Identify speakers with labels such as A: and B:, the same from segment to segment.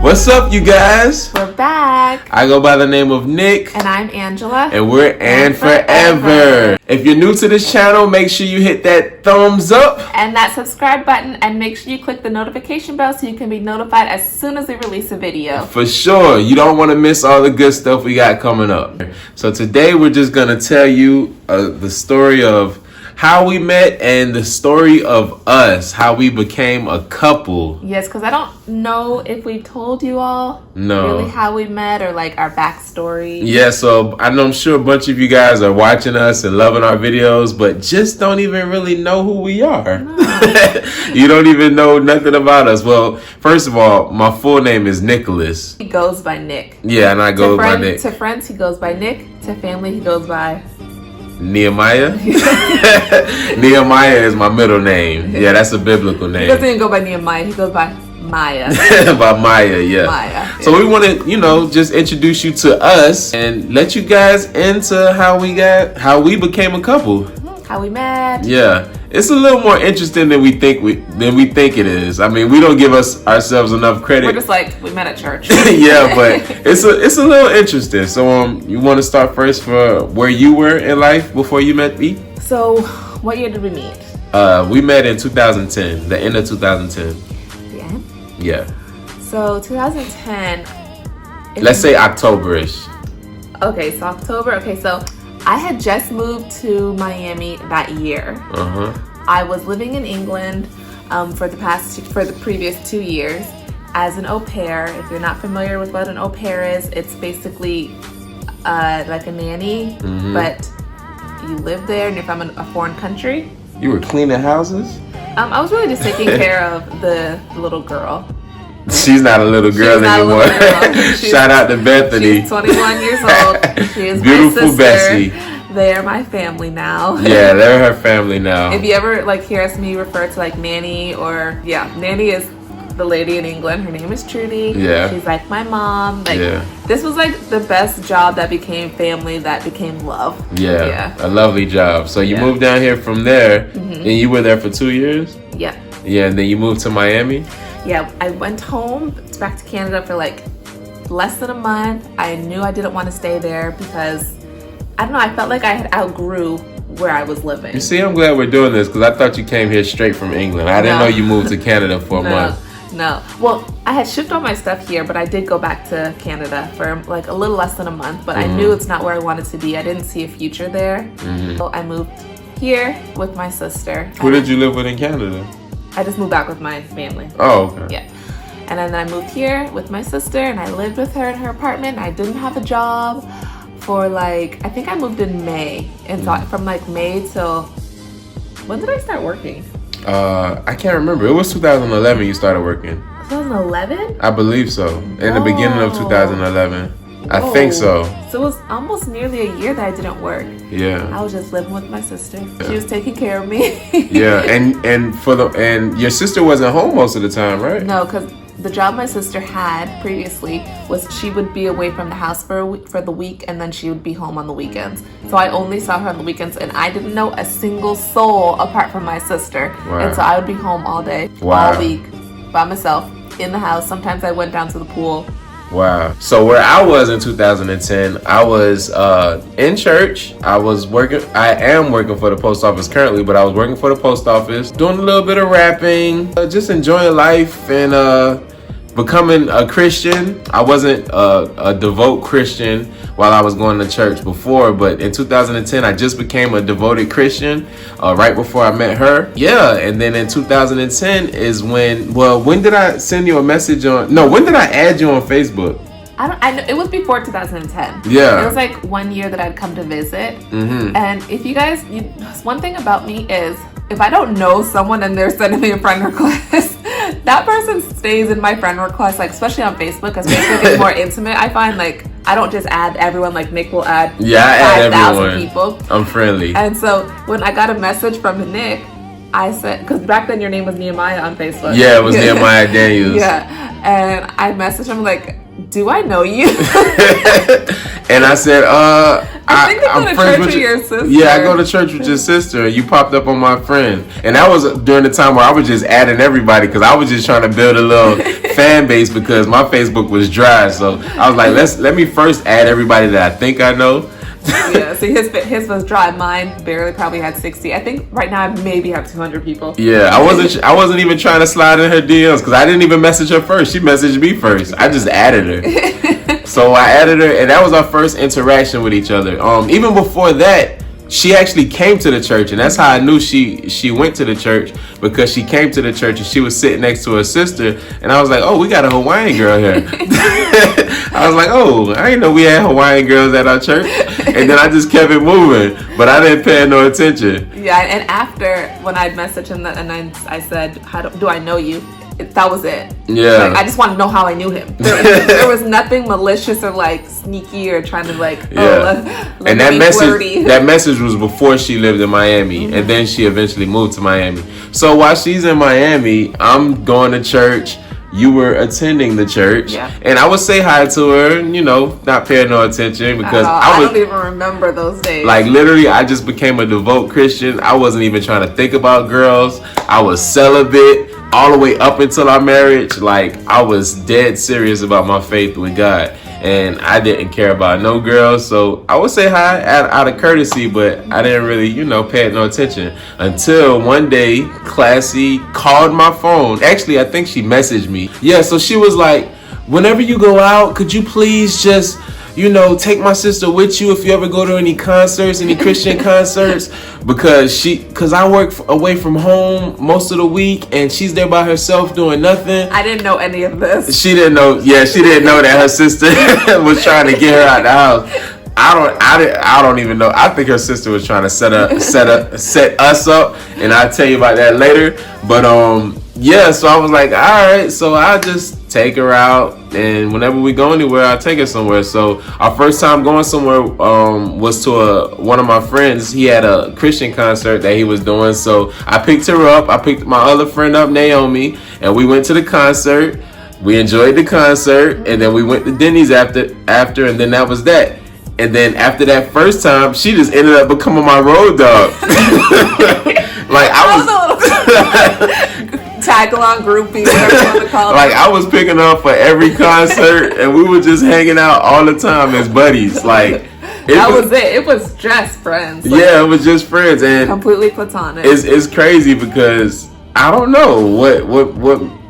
A: What's up, you guys?
B: We're back.
A: I go by the name of Nick.
B: And I'm Angela.
A: And we're ANDforever. If you're new to this channel, make sure you hit that thumbs up.
B: And that subscribe button. And make sure you click the notification bell so you can be notified as soon as we release a video.
A: For sure. You don't want to miss all the good stuff we got coming up. So today we're just going to tell you the story of how we met and the story of us, how we became a couple.
B: Yes, because I don't know if we told you all really how we met or like our backstory.
A: Yeah, so I'm sure a bunch of you guys are watching us and loving our videos, but just don't even really know who we are. No. You don't even know nothing about us. Well, first of all, my full name is Nicholas.
B: He goes by Nick.
A: Yeah, and I go by Nick.
B: To friends, he goes by Nick. To family, he goes by
A: Nehemiah. Nehemiah is my middle name. Yeah, that's a biblical name.
B: He doesn't even go by Nehemiah. He goes by Maya.
A: By Maya, yeah.
B: Maya.
A: So we want to, just introduce you to us and let you guys into how we became a couple.
B: How we met.
A: Yeah. It's a little more interesting than we think it is. I mean, we don't give ourselves enough credit.
B: We're just like, we met at church.
A: Yeah, but it's a little interesting. So you want to start first for where you were in life before you met me?
B: So, what year did we meet?
A: We met in 2010, the end of 2010.
B: Yeah.
A: Yeah.
B: So 2010.
A: Let's say October-ish.
B: Okay, so October. Okay, so I had just moved to Miami that year. I was living in England for the previous 2 years as an au pair. If you're not familiar with what an au pair is, it's basically like a nanny, but you live there and you're from a foreign country.
A: You were cleaning houses?
B: I was really just taking care of the little girl.
A: She's not a little girl anymore. Shout out to Bethany.
B: She's 21 years old. She is
A: beautiful
B: my sister.
A: Bessie.
B: They are my family now.
A: Yeah, they're her family now.
B: If you ever hear me refer to nanny nanny is the lady in England. Her name is Trudy.
A: Yeah.
B: She's like my mom. This was the best job that became family, that became love.
A: Yeah. A lovely job. So you moved down here from there and you were there for 2 years?
B: Yeah.
A: Yeah, and then you moved to Miami?
B: Yeah, I went home back to Canada for less than a month. I knew I didn't want to stay there because, I don't know, I felt like I had outgrew where I was living.
A: You see, I'm glad we're doing this because I thought you came here straight from England. I didn't know you moved to Canada for a month.
B: No. Well, I had shipped all my stuff here, but I did go back to Canada for a little less than a month, but I knew it's not where I wanted to be. I didn't see a future there. So I moved here with my sister.
A: Who did you live with in Canada?
B: I just moved back with my family.
A: Oh, okay.
B: Yeah. And then I moved here with my sister and I lived with her in her apartment. I didn't have a job for I think I moved in May. And so from May till, when did I start working?
A: I can't remember. It was 2011 you started working.
B: 2011?
A: I believe so. In the beginning of 2011. I think so.
B: So it was almost nearly a year that I didn't work.
A: Yeah.
B: I was just living with my sister. She was taking care of me.
A: Yeah, and your sister wasn't home most of the time, right?
B: No, because the job my sister had previously was she would be away from the house for the week and then she would be home on the weekends. So I only saw her on the weekends and I didn't know a single soul apart from my sister. Wow. And so I would be home all day, all week, by myself, in the house. Sometimes I went down to the pool.
A: Wow. So where I was in 2010, I was in church. I am working for the post office currently, but I was working for the post office, doing a little bit of rapping, just enjoying life and becoming a Christian. I wasn't a devout Christian while I was going to church before, but in 2010, I just became a devoted Christian right before I met her. Yeah, and then in 2010 is when did I send you a message when did I add you on Facebook?
B: I know, it was before 2010.
A: Yeah.
B: It was 1 year that I'd come to visit. And if you guys, one thing about me is, if I don't know someone and they're sending me a friend request, that person stays in my friend request, especially on Facebook, because Facebook is more intimate. I find I don't just add everyone like Nick will add 5,000 people.
A: I'm friendly.
B: And so when I got a message from Nick, I said, because back then your name was Nehemiah on Facebook.
A: Yeah, it was Nehemiah Daniels.
B: Yeah, and I messaged him do I know you?
A: And I said,
B: I think I go to church with your sister.
A: Yeah, I go to church with your sister. You popped up on my friend. And that was during the time where I was just adding everybody because I was just trying to build a little fan base because my Facebook was dry. So I was like, let me first add everybody that I think I know.
B: Yeah, see, his was dry. Mine barely probably had 60. I think right now I maybe have 200 people.
A: Yeah, I wasn't even trying to slide in her DMs because I didn't even message her first. She messaged me first. I just added her. So I added her, and that was our first interaction with each other. Even before that, she actually came to the church, and that's how I knew she went to the church, because she came to the church and she was sitting next to her sister, and I was like, oh, we got a Hawaiian girl here. I was like, oh, I didn't know we had Hawaiian girls at our church. And then I just kept it moving, but I didn't pay no attention.
B: Yeah, and after, when I'd messaged him and I said, do I know you? That was it.
A: Yeah.
B: Like, I just wanted to know how I knew him. There was nothing malicious or like sneaky or trying to like,
A: and that message was before she lived in Miami, and then she eventually moved to Miami. So while she's in Miami, I'm going to church. You were attending the church, and I would say hi to her, not paying no attention because
B: I don't even remember those days.
A: Like literally, I just became a devout Christian. I wasn't even trying to think about girls. I was celibate all the way up until our marriage. Like I was dead serious about my faith with God, and I didn't care about no girls. So I would say hi out of courtesy, but I didn't really, pay no attention until one day, Classy called my phone. Actually, I think she messaged me. Yeah, so she was like, whenever you go out, could you please just, take my sister with you if you ever go to any concerts, any Christian concerts, because I work away from home most of the week and she's there by herself doing nothing.
B: I didn't know any of this.
A: She didn't know. Yeah, she didn't know that her sister was trying to get her out the house. I don't even know. I think her sister was trying to set us up, and I'll tell you about that later. But so I was like, all right, so I'll just take her out, and whenever we go anywhere, I'll take her somewhere. So our first time going somewhere was to one of my friends. He had a Christian concert that he was doing, so I picked her up. I picked my other friend up, Naomi, and we went to the concert. We enjoyed the concert, and then we went to Denny's after, and then that was that. And then after that first time, she just ended up becoming my road dog. Like I was
B: tag along groupie, whatever you want to call it.
A: Like I was picking up for every concert, and we were just hanging out all the time as buddies. Like
B: that was it. It was just friends.
A: Like, yeah, it was just friends, and
B: completely platonic.
A: It's crazy because I don't know what.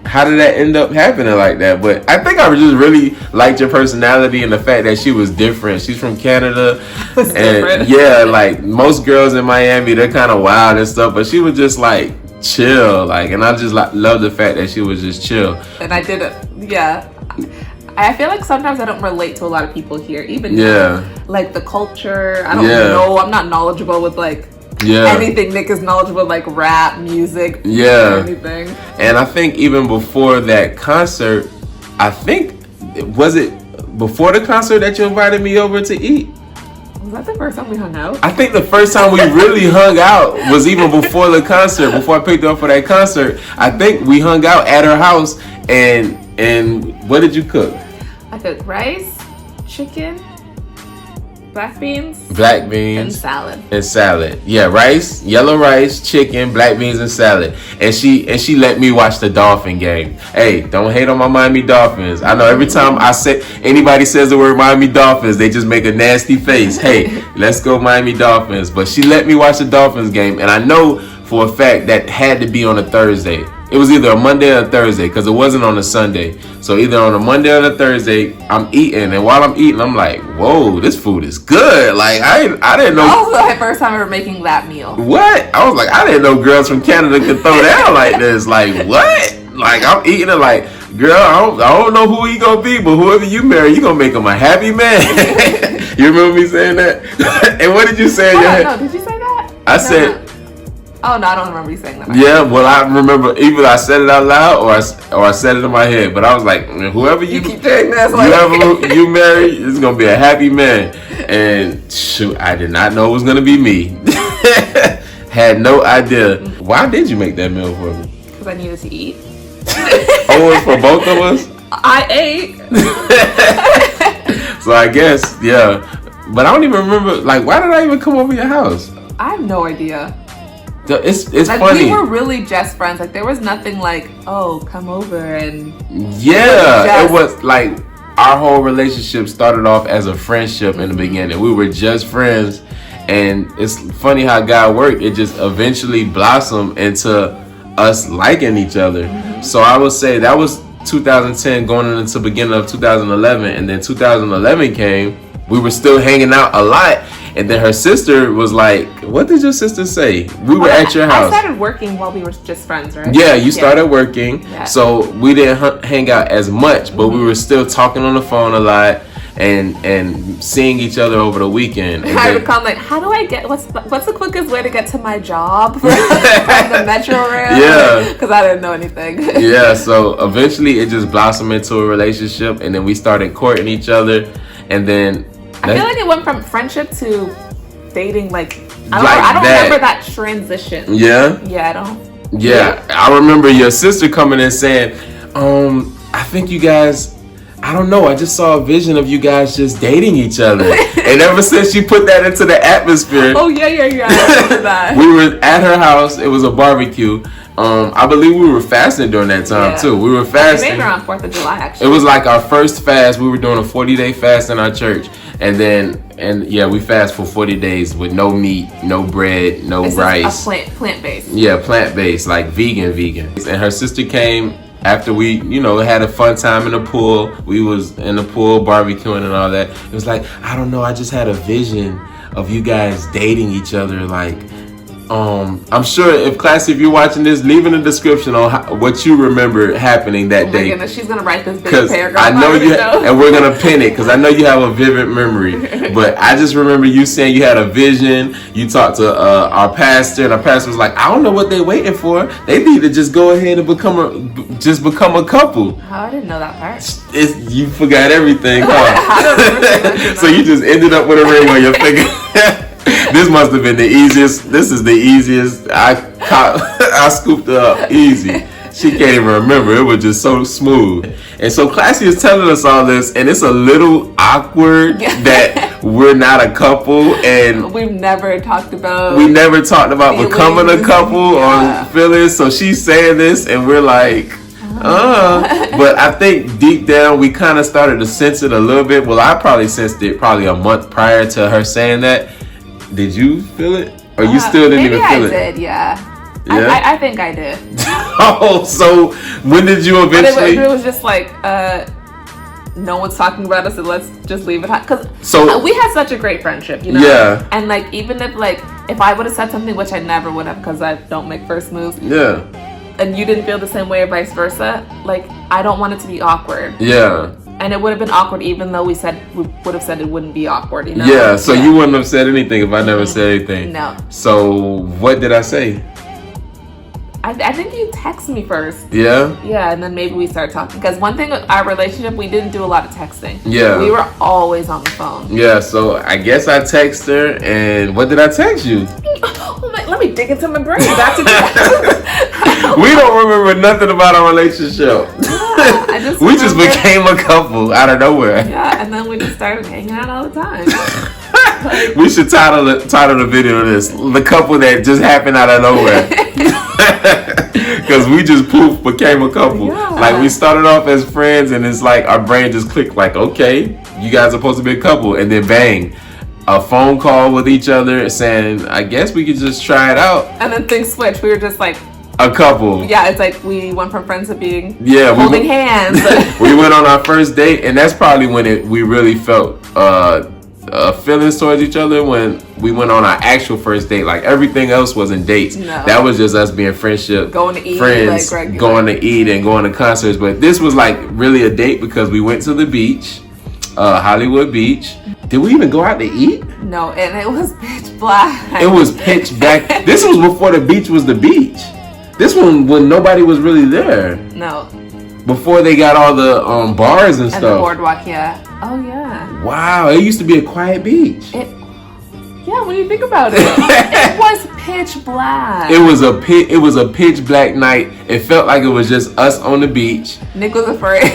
A: How did that end up happening like that? But I think I just really liked your personality and the fact that she was different. She's from Canada. And yeah, like most girls in Miami, they're kind of wild and stuff, but she was just like chill. Like, and I just love the fact that she was just chill.
B: And I did it. Yeah. I feel like sometimes I don't relate to a lot of people here, even like the culture. I don't know. I'm not knowledgeable with like anything Nick is knowledgeable, like rap, music, anything.
A: And I think even before that concert, was it before the concert that you invited me over to eat?
B: Was that the first time we hung out?
A: I think the first time we really hung out was even before the concert, before I picked her up for that concert. I think we hung out at her house, and what did you cook?
B: I cooked rice, chicken, black beans, and
A: salad. Yeah, rice, yellow rice, chicken, black beans, and salad. And she let me watch the Dolphin game. Hey, don't hate on my Miami Dolphins. I know every time anybody says the word Miami Dolphins, they just make a nasty face. Hey, let's go Miami Dolphins. But she let me watch the Dolphins game, and I know for a fact that had to be on a Thursday. It was either a Monday or a Thursday because it wasn't on a Sunday. So either on a Monday or a Thursday, I'm eating. And while I'm eating, I'm like, whoa, this food is good. Like, I didn't know.
B: That was the first time ever making that meal.
A: What? I was like, I didn't know girls from Canada could throw down like this. Like, what? Like, I'm eating it like, girl, I don't know who he gonna be, but whoever you marry, you gonna make him a happy man. You remember me saying that? And what did you say in your head?
B: No, did you say that?
A: I said...
B: Oh, no, I don't remember you saying that.
A: Yeah, well, I remember either I said it out loud or I said it in my head. But I was like, whoever you
B: keep saying that,
A: whoever you marry is going to be a happy man. And shoot, I did not know it was going to be me. Had no idea. Why did you make that meal for me?
B: Because I needed to eat.
A: Oh, it was for both of us?
B: I ate.
A: So I guess, yeah. But I don't even remember, like, why did I even come over your house?
B: I have no idea.
A: It's
B: like,
A: funny.
B: We were really just friends. Like, there was nothing like, oh, come over and...
A: Yeah, it was like, our whole relationship started off as a friendship in the beginning. We were just friends. And it's funny how God worked. It just eventually blossomed into us liking each other. So I would say that was 2010 going into the beginning of 2011. And then 2011 came. We were still hanging out a lot. And then her sister was like, what did your sister say? We were at your house.
B: I started working while we were just friends, right?
A: Yeah, you started working.
B: Yeah.
A: So we didn't hang out as much, but we were still talking on the phone a lot and seeing each other over the weekend. And
B: I would come like, how do I get, what's the quickest way to get to my job from the metro rail?
A: Yeah.
B: Because I didn't know anything.
A: Yeah, so eventually it just blossomed into a relationship, and then we started courting each other, and then
B: I feel like it went from friendship to dating, like,
A: I
B: don't remember that transition.
A: Yeah?
B: Yeah, I don't.
A: Yeah, I remember your sister coming and saying, I think you guys, I don't know, I just saw a vision of you guys just dating each other. And ever since she put that into the atmosphere.
B: Oh, yeah, I remember that.
A: We were at her house, it was a barbecue. I believe we were fasting during that time too. We were fasting.
B: Maybe around 4th of July, actually.
A: It was like our first fast. We were doing a 40-day fast in our church. And we fast for 40 days with no meat, no bread, no rice.
B: A plant-based.
A: Yeah, plant-based, like vegan. And her sister came after we, had a fun time in the pool. We was in the pool barbecuing and all that. It was like, I don't know, I just had a vision of you guys dating each other, like, I'm sure if you're watching this, leave in the description on what you remember happening that day.
B: Goodness, she's gonna write this big paragraph.
A: I know and we're gonna pin it because I know you have a vivid memory. But I just remember you saying you had a vision. You talked to our pastor, and our pastor was like, "I don't know what they're waiting for. They need to just go ahead and become a couple."
B: Oh, I didn't know that part.
A: You forgot everything, huh?
B: I don't remember.
A: So you just ended up with a ring on your finger. This must have been the easiest. This is the easiest. I scooped her up easy. She can't even remember. It was just so smooth. And so Classy is telling us all this, and it's a little awkward that we're not a couple, and
B: we've never talked about.
A: We never talked about becoming a couple or feelings. So she's saying this, and we're like, But I think deep down we kind of started to sense it a little bit. Well, I probably sensed it probably a month prior to her saying that. Did you feel it? Or you still didn't even feel it?
B: Maybe I did, yeah. I think I did.
A: Oh, so when did you eventually?
B: But it was just like, no one's talking about us, so let's just leave it. Because we had such a great friendship,
A: Yeah.
B: And like, even if I would have said something, which I never would have because I don't make first moves.
A: Yeah.
B: And you didn't feel the same way or vice versa, like, I don't want it to be awkward.
A: Yeah.
B: And it would have been awkward even though we would have said it wouldn't be awkward,
A: Yeah, so you wouldn't have said anything if I never said anything.
B: No.
A: So what did I say?
B: I think you texted me first.
A: Yeah?
B: Yeah, and then maybe we started talking. Because one thing with our relationship, we didn't do a lot of texting.
A: Yeah.
B: We were always on the phone.
A: Yeah, so I guess I text her, and what did I text you?
B: Let me dig into my brain.
A: We don't remember nothing about our relationship. We just became a couple out of nowhere.
B: Yeah, and then we just started hanging out all the time.
A: We should title the video of this, the couple that just happened out of nowhere. Because we just became a couple.
B: Yeah.
A: Like, we started off as friends, and it's like our brain just clicked, like, okay, you guys are supposed to be a couple, and then bang, a phone call with each other saying, I guess we could just try it out.
B: And then things switched. We were just like
A: a couple.
B: Yeah, it's like we went from friends to being
A: holding
B: hands.
A: We went on our first date, and that's probably when we really felt feelings towards each other, when we went on our actual first date. Like, everything else wasn't dates.
B: No.
A: That was just us being friendship,
B: going to eat,
A: friends,
B: like
A: going to eat and going to concerts. But this was like really a date because we went to the beach, Hollywood Beach. Did we even go out to eat?
B: No, and it was pitch black.
A: It was pitch black. This was before the beach was the beach. This one when nobody was really there.
B: No.
A: Before they got all the bars and stuff.
B: And the boardwalk, yeah. Oh, yeah.
A: Wow, it used to be a quiet beach.
B: Yeah, when you think about it, it was pitch black.
A: It was a pitch black night. It felt like it was just us on the beach.
B: Nick was afraid.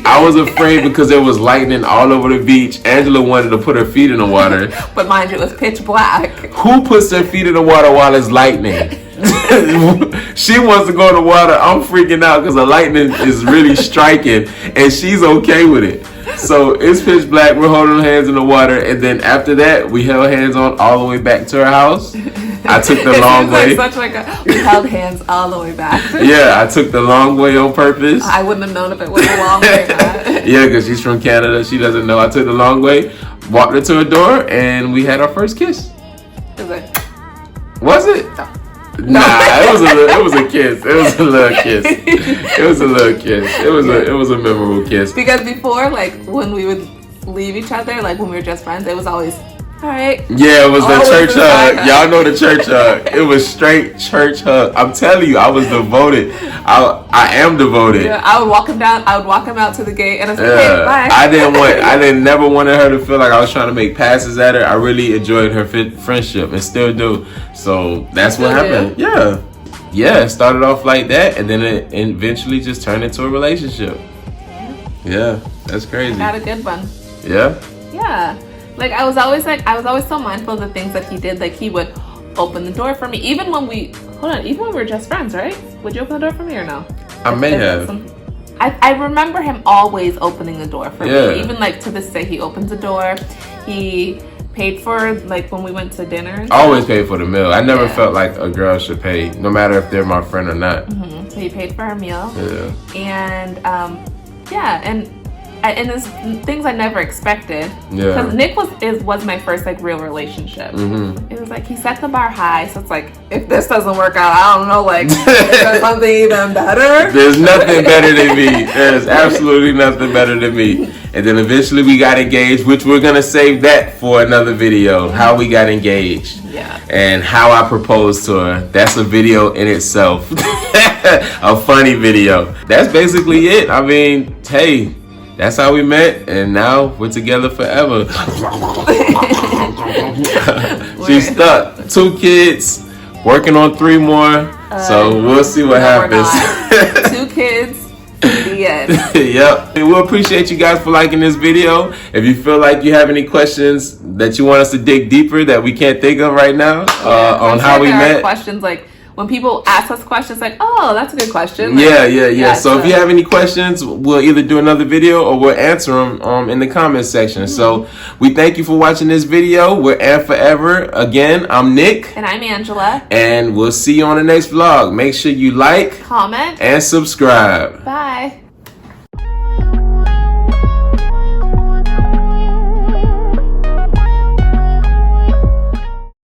A: I was afraid because there was lightning all over the beach. Angela wanted to put her feet in the water.
B: But mind you, it was pitch black.
A: Who puts their feet in the water while it's lightning? She wants to go in the water. I'm freaking out because the lightning is really striking, and she's okay with it. So it's pitch black. We're holding hands in the water, and then after that, we held hands on all the way back to her house. I took the long way.
B: We held hands all the way back.
A: Yeah, I took the long way on purpose.
B: I wouldn't have known if it was a long way back.
A: Yeah, because she's from Canada. She doesn't know. I took the long way, walked her to her door, and we had our first kiss.
B: It was like,
A: was it?
B: No.
A: Nah, it was a kiss. It was a little kiss. It was a little kiss. It was a memorable kiss.
B: Because before, like, when we would leave each other, like when we were just friends, it was always, all right.
A: Yeah, it was the
B: Always
A: church
B: the
A: hug.
B: hug.
A: Y'all know the church hug. It was straight church hug. I'm telling you, I was devoted. I am devoted.
B: Yeah, I would walk him out to the gate, and I said, "Hey, bye."
A: I never wanted her to feel like I was trying to make passes at her. I really enjoyed her friendship and still do. So that's what happened. Yeah. It started off like that, and then it eventually just turned into a relationship. Yeah, that's crazy.
B: Got a good one.
A: Yeah.
B: Yeah. Like I was always so mindful of the things that he did. Like he would open the door for me, even when we were just friends, right? Would you open the door for me or no?
A: I may have.
B: I remember him always opening the door for me. Even like to this day, he opens the door. He paid for like when we went to dinner.
A: I always paid for the meal. I never felt like a girl should pay, no matter if they're my friend or not.
B: Mm-hmm. So he paid for her meal.
A: Yeah.
B: And there's things I never expected.
A: Yeah.
B: Because Nick was my first like real relationship.
A: Mm-hmm.
B: It was like he set the bar high, so it's like if this doesn't work out, I don't know, like is there something even better?
A: There's nothing better than me. There's absolutely nothing better than me. And then eventually we got engaged, which we're gonna save that for another video. How we got engaged.
B: Yeah.
A: And how I proposed to her. That's a video in itself. A funny video. That's basically it. I mean, hey. That's how we met, and now we're together forever. She's stuck. 2 kids, working on 3 more. So we'll see what happens.
B: 2 kids, the end.
A: Yep. We'll appreciate you guys for liking this video. If you feel like you have any questions that you want us to dig deeper that we can't think of right now on how we met.
B: Questions like when people ask us questions like, oh, that's a good question. Like,
A: yeah. So if you have any questions, we'll either do another video or we'll answer them in the comment section. Mm-hmm. So we thank you for watching this video. We're ANDforever. Again, I'm Nick.
B: And I'm Angela.
A: And we'll see you on the next vlog. Make sure you like,
B: comment,
A: and subscribe.
B: Bye.